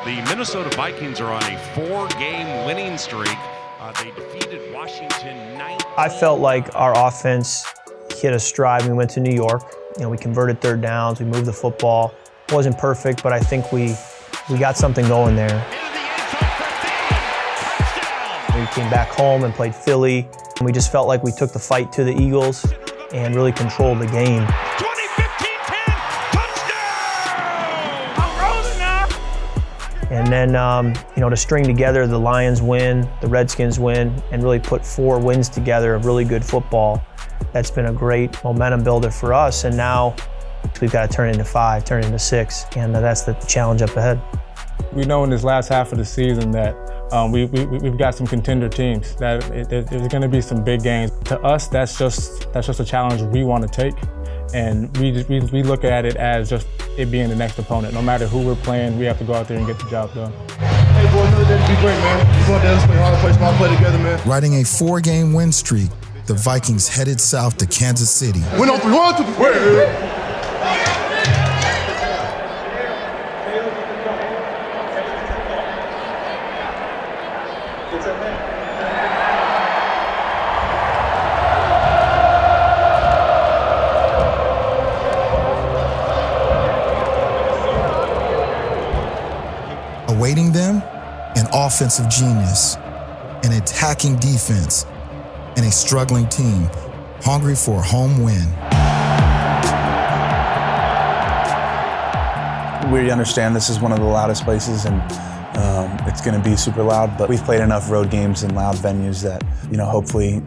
The Minnesota Vikings are on a 4-game winning streak. They defeated Washington 9. I felt like our offense hit a stride when we went to New York. We converted third downs, we moved the football. It wasn't perfect, but I think we got something going there. We came back home and played Philly, and we just felt like we took the fight to the Eagles and really controlled the game. 20-15-10, touchdown! I'm rolling now! And then, to string together the Lions win, the Redskins win, and really put 4 wins together of really good football, that's been a great momentum builder for us. And now we've got to turn it into 5, turn it into 6, and that's the challenge up ahead. We know in this last half of the season that we've got some contender teams, that there's going to be some big games. To us, that's just a challenge we want to take, and we look at it as just it being the next opponent. No matter who we're playing, we have to go out there and get the job done. Hey, boy, another day to be great, man. We're going down, play hard, play small, play together, man. Riding a 4-game win streak, the Vikings headed south to Kansas City. Win on 3, 1, 2, 3. Awaiting them, an offensive genius, an attacking defense, and a struggling team hungry for a home win. We understand this is one of the loudest places, and it's going to be super loud, but we've played enough road games in loud venues that, hopefully,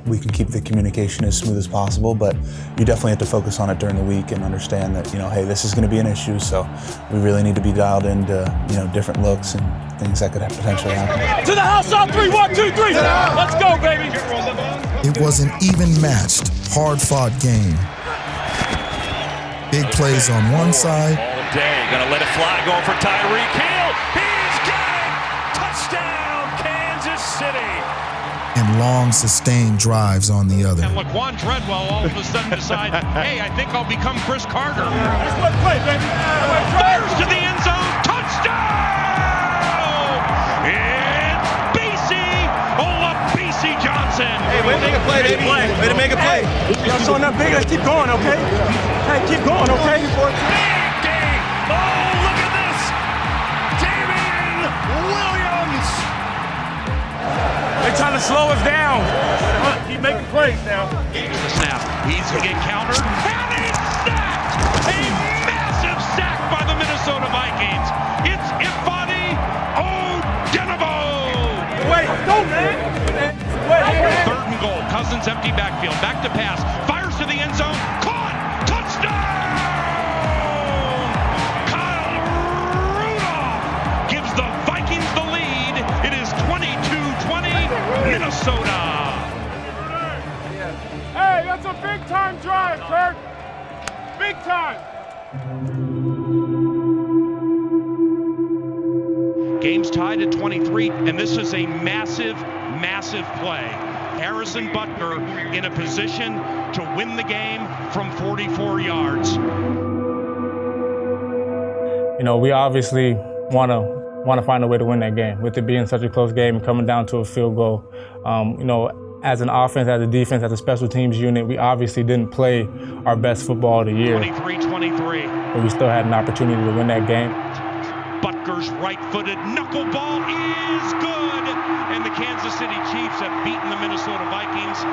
we can keep the communication as smooth as possible, but you definitely have to focus on it during the week and understand that, hey, this is going to be an issue, so we really need to be dialed into, different looks and things that could potentially happen. To the house on 3, 1, 2, 3. Let's go, baby. It was an even-matched, hard-fought game. Big plays on one side. All day, gonna let it fly, going for Tyreek Hill. He's got it! Touchdown, Kansas City! And long, sustained drives on the other. And Laquan Treadwell all of a sudden decides, hey, I think I'll become Chris Carter. Let's play, baby. Fires to the end zone, touchdown! It's BC Johnson. Hey, way to make a play, baby. Way to make a play. Y'all showing up big, let's keep going, okay? Hey, keep going, okay? Big game. Oh, look at this. Damian Williams. They're trying to slow us down. Keep making plays now. Here's the snap. He's going to get countered. And he's sacked. A massive sack by the Minnesota Vikings. It's Ifeadi Odenigbo. Wait, go, man. Wait. 3rd and goal. Cousins empty backfield. Back to pass. Fires to the end zone. Caught. Touchdown. Kyle Rudolph gives the Vikings the lead. It is 22-20 Minnesota. Hey, that's a big-time drive, Kurt. Big time. Game's tied at 23, and this is a massive play. Harrison Butker in a position to win the game from 44 yards. We obviously want to find a way to win that game. With it being such a close game and coming down to a field goal, as an offense, as a defense, as a special teams unit, we obviously didn't play our best football of the year. 23-23. But we still had an opportunity to win that game. Butker's right-footed knuckleball is good, and the Kansas City Chiefs have beaten the Minnesota Vikings.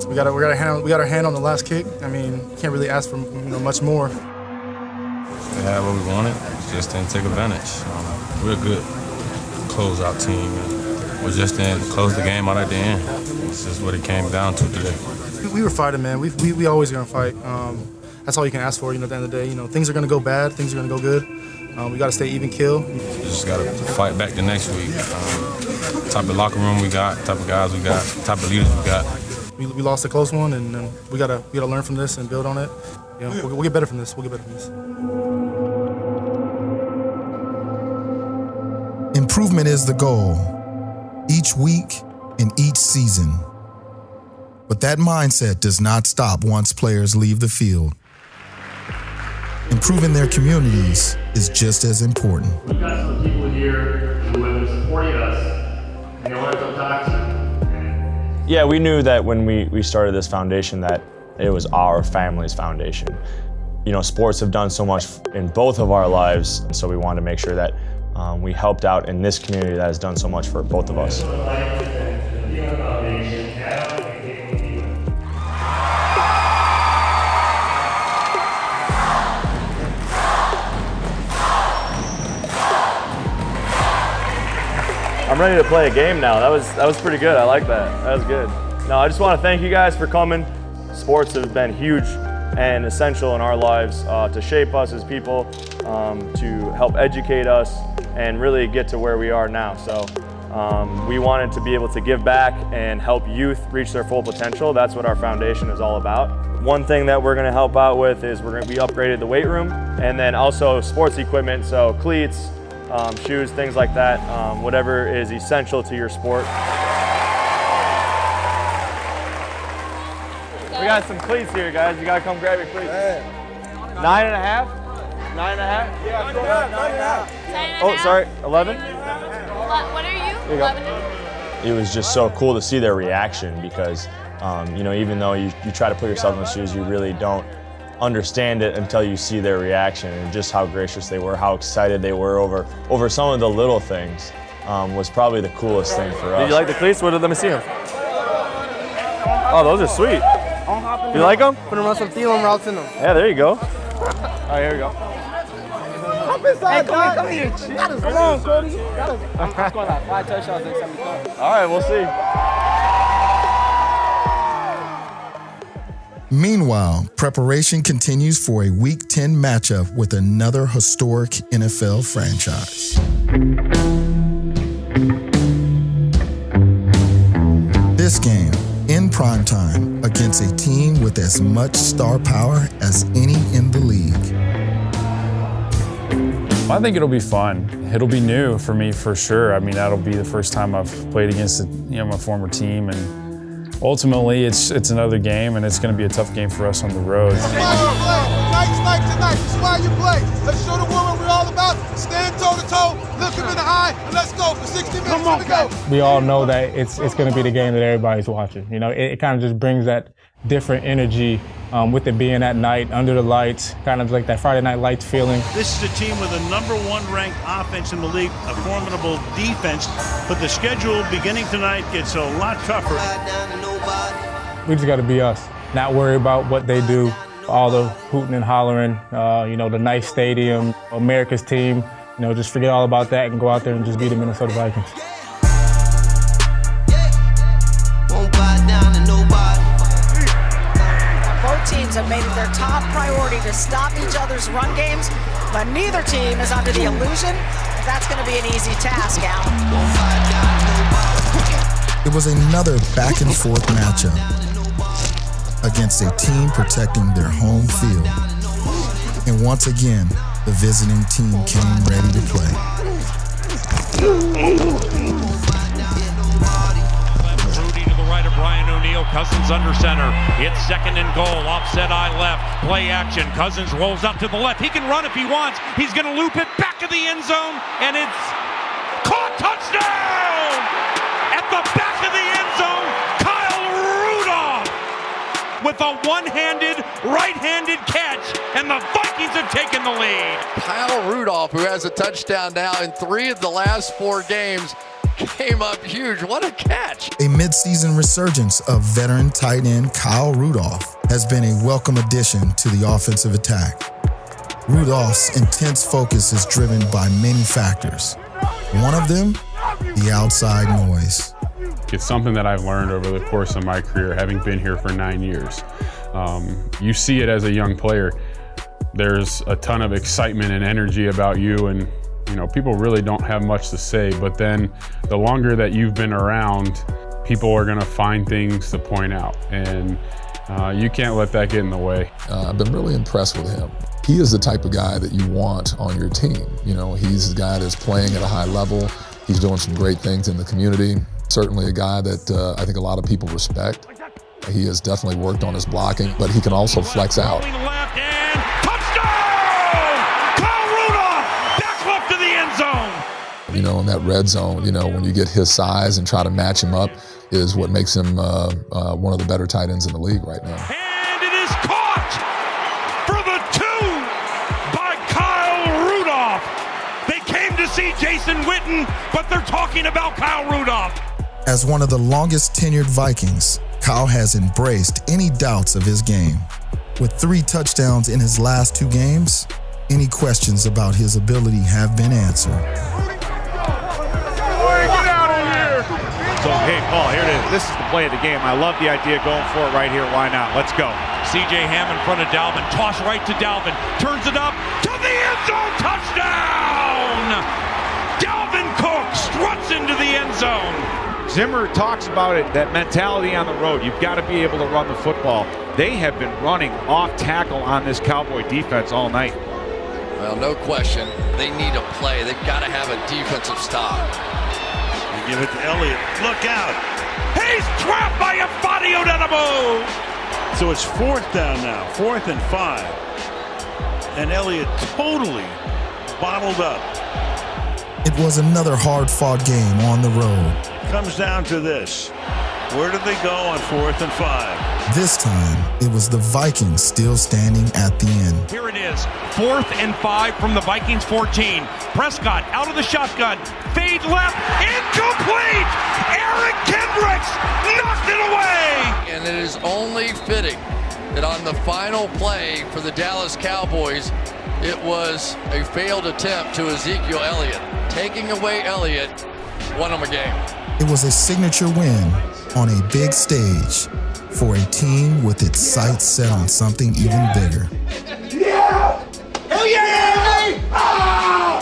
We got our hand on the last kick. I mean, can't really ask for much more. We had what we wanted, just didn't take advantage. We're a good closeout team, and we just didn't close the game out at the end. This is what it came down to today. We were fighting, man. We always gonna fight. That's all you can ask for. At the end of the day, things are gonna go bad, things are gonna go good. We got to stay even kill. We just got to fight back the next week. Type of locker room we got, type of guys we got, type of leaders we got. We lost a close one, and we gotta learn from this and build on it. We'll get better from this. We'll get better from this. Improvement is the goal, each week and each season. But that mindset does not stop once players leave the field. Improving their communities is just as important. We've got some people here who have been supporting us, and they want to come talk to you. Yeah, we knew that when we started this foundation that it was our family's foundation. You know, sports have done so much in both of our lives, so we wanted to make sure that we helped out in this community that has done so much for both of us. I'm ready to play a game now. That was pretty good. I like that. That was good. No, I just want to thank you guys for coming. Sports have been huge and essential in our lives to shape us as people, to help educate us, and really get to where we are now. So we wanted to be able to give back and help youth reach their full potential. That's what our foundation is all about. One thing that we're going to help out with is we upgraded the weight room, and then also sports equipment, so cleats, shoes, things like that, whatever is essential to your sport. We got some cleats here, guys. You gotta come grab your cleats. 9.5? 9.5? Yeah, 9.5. Oh, sorry, 11? What are you? 11? It was just so cool to see their reaction because, you know, even though you try to put yourself in the shoes, you really don't understand it until you see their reaction and just how gracious they were, how excited they were over some of the little things was probably the coolest thing for us. Did you like the cleats? Let me see them. Oh, those are sweet. You like them? Put them on some Thielen routes in them. Yeah, there you go. All right, here we go. Hop inside, come here. Come on, Cody. I'm scoring like 5 touchdowns next time we come. All right, we'll see. Meanwhile, preparation continues for a Week 10 matchup with another historic NFL franchise. This game, in primetime, against a team with as much star power as any in the league. I think it'll be fun. It'll be new for me for sure. I mean, that'll be the first time I've played against my former team, and ultimately it's another game, and it's going to be a tough game for us on the road. Tonight's night tonight. This is why you play. Let's show the world what we're all about. Stand toe to toe, look him in the eye, and let's go for 60 minutes. Come on, go. We all know that it's going to be the game that everybody's watching. You know, it kind of just brings that different energy with it being at night, under the lights, kind of like that Friday Night Lights feeling. This is a team with a #1 ranked offense in the league, a formidable defense, but the schedule beginning tonight gets a lot tougher. We just got to be us, not worry about what they do, all the hooting and hollering, the nice stadium, America's team, just forget all about that and go out there and just beat the Minnesota Vikings. Both teams have made it their top priority to stop each other's run games, but neither team is under the illusion that that's going to be an easy task, Alan. It was another back-and-forth matchup against a team protecting their home field. And once again, the visiting team came ready to play. Rudy to the right of Brian O'Neill. Cousins under center. It's 2nd and goal. Offset eye left. Play action. Cousins rolls up to the left. He can run if he wants. He's going to loop it back of the end zone, and it's caught. Touchdown! At the back of the end zone, Kyle Rudolph with a one-handed, right-handed catch, and the Vikings have taken the lead. Kyle Rudolph, who has a touchdown now in 3 of the last 4 games, came up huge. What a catch. A midseason resurgence of veteran tight end Kyle Rudolph has been a welcome addition to the offensive attack. Rudolph's intense focus is driven by many factors. One of them, the outside noise. It's something that I've learned over the course of my career, having been here for 9 years. You see it as a young player. There's a ton of excitement and energy about you, and people really don't have much to say, but then the longer that you've been around, people are gonna find things to point out, and you can't let that get in the way. I've been really impressed with him. He is the type of guy that you want on your team. He's the guy that's playing at a high level. He's doing some great things in the community. Certainly a guy that I think a lot of people respect. He has definitely worked on his blocking, but he can also flex out. Left and touchdown! Kyle Rudolph back left to the end zone. You know, in that red zone, you know, when you get his size and try to match him up is what makes him one of the better tight ends in the league right now. And it is caught for the 2 by Kyle Rudolph. They came to see Jason Witten, but they're talking about Kyle Rudolph. As one of the longest tenured Vikings, Kyle has embraced any doubts of his game. With 3 touchdowns in his last 2 games, any questions about his ability have been answered. So, hey, Paul, here it is. This is the play of the game. I love the idea going for it right here. Why not? Let's go. C.J. Ham in front of Dalvin. Toss right to Dalvin. Turns it up to the end zone. Touchdown! Dalvin Cook struts into the end zone. Zimmer talks about it, that mentality on the road. You've got to be able to run the football. They have been running off tackle on this Cowboy defense all night. Well, no question. They need a play. They've got to have a defensive stop. They give it to Elliott. Look out. He's trapped by a Fadio Denabo. So it's 4th down now, 4th and 5. And Elliott totally bottled up. It was another hard-fought game on the road. Comes down to this. Where did they go on 4th and 5? This time, it was the Vikings still standing at the end. Here it is, 4th and 5 from the Vikings 14. Prescott out of the shotgun, fade left, incomplete! Eric Kendricks knocked it away! And it is only fitting that on the final play for the Dallas Cowboys, it was a failed attempt to Ezekiel Elliott. Taking away Elliott won them a game. It was a signature win on a big stage for a team with its sights set on something even bigger. Yeah! Hell yeah! Ah!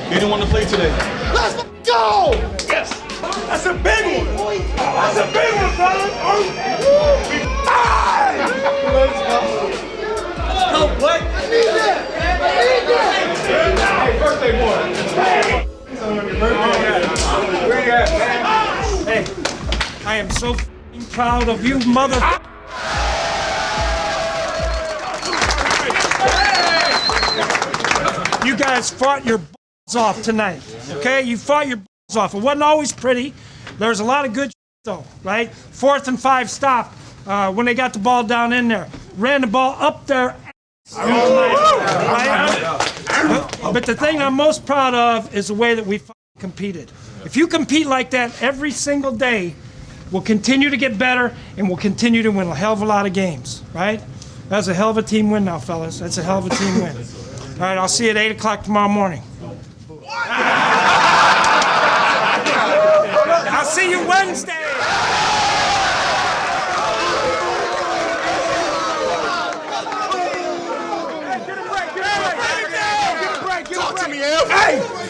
He didn't want to play today. Let's go! Yes! That's a big one! That's a big one, fellas! Let's go! No, what? I need that! Hey, birthday boy! Hey, I am so proud of you, mother. You guys fought your balls off tonight, okay? You fought your balls off. It wasn't always pretty. There's a lot of good though, right? 4th and 5 stop when they got the ball down in there. Ran the ball up there. Right? But the thing I'm most proud of is the way that we competed. If you compete like that every single day, we'll continue to get better and we'll continue to win a hell of a lot of games, right? That's a hell of a team win now, fellas. That's a hell of a team win. All right, I'll see you at 8 o'clock tomorrow morning. I'll see you Wednesday.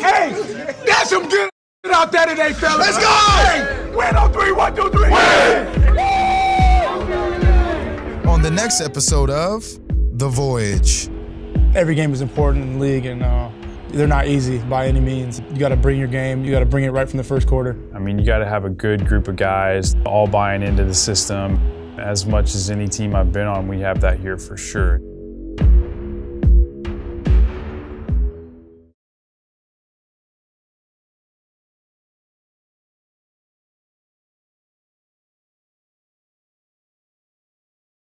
Hey! That's some good out there today, fellas. Let's go! Hey, win on 3, 1, 2, 3. Win! On the next episode of The Voyage. Every game is important in the league, and they're not easy by any means. You got to bring your game. You got to bring it right from the first quarter. I mean, you got to have a good group of guys all buying into the system. As much as any team I've been on, we have that here for sure.